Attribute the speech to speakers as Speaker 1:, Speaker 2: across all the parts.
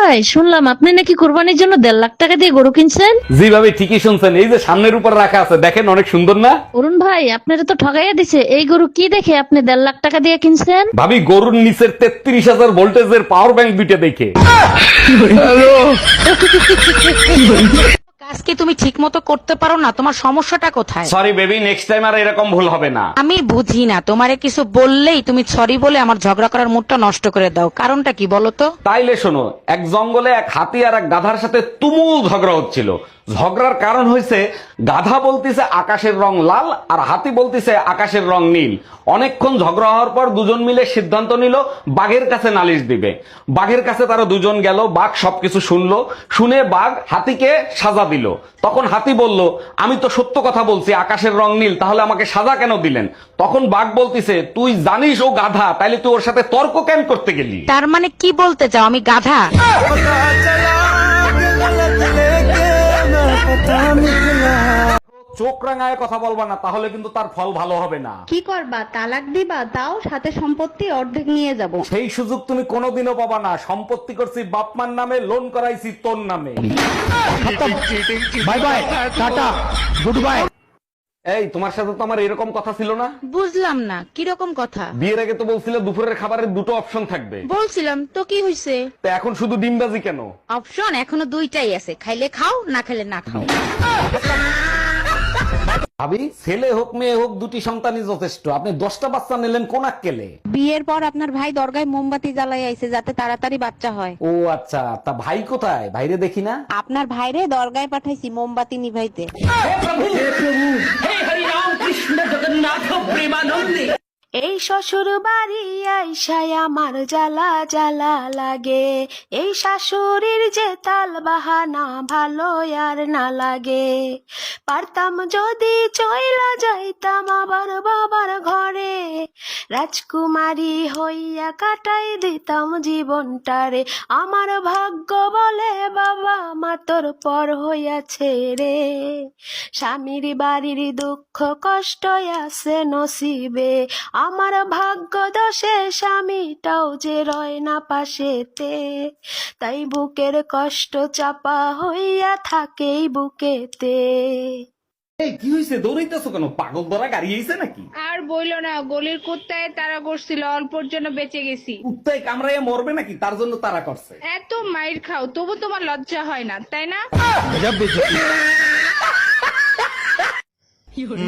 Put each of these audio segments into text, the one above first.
Speaker 1: ভাই, শুনলাম আপনি নাকি কোরবানির জন্য 1.5 লাখ টাকা দিয়ে গরু কিনছেন।
Speaker 2: জি ভাবি, ঠিকই শুনছেন। এই যে সামনের উপর রাখা আছে, দেখেন অনেক সুন্দর না?
Speaker 1: অরুণ ভাই, আপনারা তো ঠগাইয়া দিছে। এই গরু কি দেখে আপনি 1.5 লাখ টাকা দিয়ে কিনছেন?
Speaker 2: ভাবি, গরুর নিচের 33,000 ভোল্টেজের পাওয়ার ব্যাংক দুইটা দেখে।
Speaker 3: কাজ কি তুমি ঠিক মতো করতে পারো না? তোমার সমস্যাটা কোথায়?
Speaker 2: সরি বেবি, নেক্সট টাইম আর এরকম ভুল হবে না।
Speaker 3: আমি বুঝি না, তোমারে কিছু বললেই তুমি সরি বলে আমার ঝগড়া করার মুডটা নষ্ট করে দাও। কারণটা কি বলো তো?
Speaker 2: তাইলে শোনো, এক জঙ্গলে এক হাতি আর এক গাধার সাথে তুমুল ঝগড়া হচ্ছিল। ঝগড়ার কারণ হয়েছে গাধা বলতিছে আকাশের রং লাল আর হাতি বলতিছে আকাশের রং নীল। অনেকক্ষণ ঝগড়া হওয়ার পর দুজন মিলে সিদ্ধান্ত নিল বাঘের কাছে নালিশ দিবে। বাঘের কাছে তারা দুজন গেল। বাঘ সবকিছু শুনলো। শুনে বাঘ হাতিকে সাজা দিল। তখন হাতি বলল, আমি তো সত্য কথা বলছি, আকাশের রং নীল, তাহলে আমাকে সাজা কেন দিলেন? তখন বাঘ বলতিছে, তুই জানিস ও গাধা, তাইলে তুই ওর সাথে তর্ক কেন করতে গেলি?
Speaker 3: তার মানে কি বলতে চাও আমি গাধা?
Speaker 2: চোখ রাঙায় কথা বলবা না, তাহলে কিন্তু তার ফল ভালো হবে না।
Speaker 4: কি করবা? তালাক দিবা? তাও সাথে সম্পত্তি অর্ধেক নিয়ে যাব।
Speaker 2: সেই সুযোগ তুমি কোনোদিনও পাবা না। সম্পত্তি করছি বাপমার নামে, লোন করাইছি তোর নামে। Bye bye, tata, good bye. এই, তোমার সাথে তো আমার এরকম কথা ছিল না?
Speaker 3: বুঝলাম না, কিরকম কথা?
Speaker 2: বিয়ের আগে তো বলছিলে দুপুরের খাবারের দুটো অপশন থাকবে।
Speaker 3: বলছিলাম তো, কি হয়েছে?
Speaker 2: তো এখন শুধু ডিমবাজি কেন?
Speaker 3: অপশন এখনো দুইটাই আছে, খাইলে খাও, না খাইলে না খাও।
Speaker 2: ভাবি, ছেলে হোক মেয়ে হোক, দুটি সন্তানই যথেষ্ট। আপনি 10টা বাচ্চা নিলেন কোন আক্কেলে?
Speaker 5: বিয়ের পর আপনার ভাই দরগায় মোমবাতি জ্বালাই আইছে যাতে তাড়াতাড়ি বাচ্চা হয়।
Speaker 2: ও আচ্ছা, তা ভাই কোথায়? ভাইরে দেখি না।
Speaker 5: আপনার ভাইরে দরগায় পাঠাইছি মোমবাতি নিভাইতে।
Speaker 6: এই শ্বশুর বাড়ি আইসায় আমার জ্বালা জ্বালা লাগে, এই শাশুড়ির যে তাল বাহানা ভালো আর না লাগে। পারতাম যদি চইলা যাইতাম আবার বাবার ঘরে, রাজকুমারী হইয়া কাটাই দিতাম জীবনটারে। আমার ভাগ্য বলে বাবা মা তোর পর হইয়াছে রে, স্বামীর বাড়ির দুঃখ কষ্ট আছে নসিবে, আমার ভাগ্য দোষে স্বামীটাও যে রয় না পাশেতে, তাই বুকের কষ্ট চাপা হইয়া থাকেই বুকেতে।
Speaker 2: এই কি হইছে? দৌড়াইতেছো কেন? পাগল ধরা গাড়ি আইছে নাকি?
Speaker 7: আর বইলো না, গলির কুত্তায় তারা করছিল, অল্পর জন্য বেঁচে গেছি।
Speaker 2: কুত্তায় কামড়াইয়া মরবে নাকি, তার জন্য তারা করছে?
Speaker 7: এত মাইর খাও তবু তোমার লজ্জা হয় না, তাই না?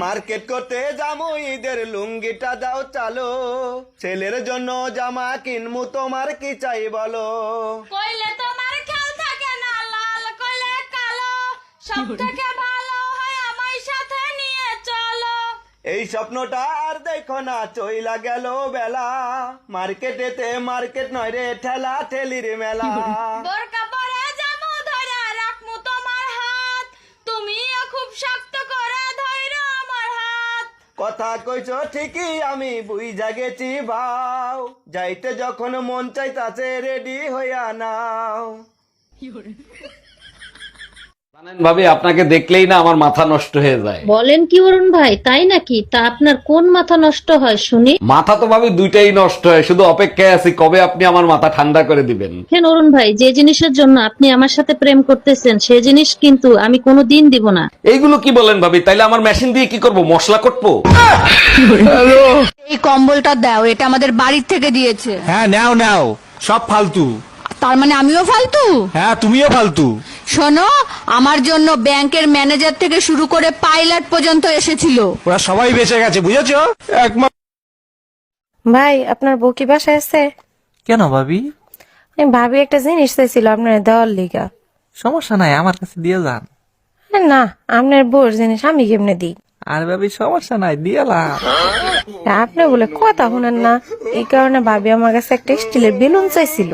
Speaker 8: মার্কেট করতে যাবো, ঈদের লুঙ্গিটা দাও চালো, ছেলের জন্য জামা কিনমু, তোমার কি চাই বলো?
Speaker 6: কইলে তোমার খেয়াল থাকে না, লাল কইলে কালো, সব থেকে ভালো হয় আমায় সাথে নিয়ে চলো।
Speaker 8: এই স্বপ্নটা আর দেখো না, চইলা গেল বেলা, মার্কেটেতে মার্কেট নয় রে, ঠেলা ঠেলির মেলা।
Speaker 6: বোরকা পরে যাবো, ধরে রাখমু তোমার হাত, তুমিও খুব শক্ত করে ধইরো আমার হাত।
Speaker 8: কথা কইছো ঠিকই, আমি বুইঝা গেছি ভাও, যাইতে যখন মন চাইতাছে রেডি হইয়া নাও।
Speaker 2: জানেন ভাবি, আপনাকে দেখলেই না আমার মাথা নষ্ট হয়ে যায়।
Speaker 1: বলেন কি অরুণ ভাই, তাই নাকি? তা আপনার কোন মাথা নষ্ট হয় শুনি?
Speaker 2: মাথা তো ভাবি দুইটাই নষ্ট হয়, শুধু অপেক্ষায় আছি কবে আপনি আমার মাথা ঠান্ডা করে দিবেন।
Speaker 1: কেন অরুণ ভাই, যে জিনিসের জন্য আপনি আমার সাথে প্রেম করতেছেন সে জিনিস কিন্তু আমি কোনোদিন দিব না।
Speaker 2: এইগুলো কি বলেন ভাবি? তাইলে আমার মেশিন দিয়ে কি করব? মশলা কটবো?
Speaker 3: এই কম্বলটা দাও, এটা আমাদের বাড়ির থেকে দিয়েছে।
Speaker 9: হ্যাঁ, নাও নাও, সব ফালতু।
Speaker 3: তার মানে আমিও ফালতু?
Speaker 9: হ্যাঁ, তুমিও ফালতু।
Speaker 3: শোনো, আমার জন্য ব্যাংকের ম্যানেজার থেকে শুরু করে পাইলট পর্যন্ত এসেছিল।
Speaker 9: ওরা সবাই বেঁচে গেছে, বুঝেছো?
Speaker 5: ভাই, আপনার বউ কি বাসায় আছে?
Speaker 10: কেন ভাবি?
Speaker 5: আমি ভাবি একটা জিনিস চাইছিল আপনার দেওয়ার লিগা।
Speaker 10: সমস্যা নাই, আমার কাছে দিয়ে যান।
Speaker 5: না, আপনার বউর জিনিস আমি কেমনে দিই?
Speaker 10: আর ভাবি সমস্যা নাই, দিয়েলাম।
Speaker 5: আপনি বলে কথা শুনেন না, এই কারণে ভাবি আমার কাছে একটা স্টিলের বেলুন চাইছিল।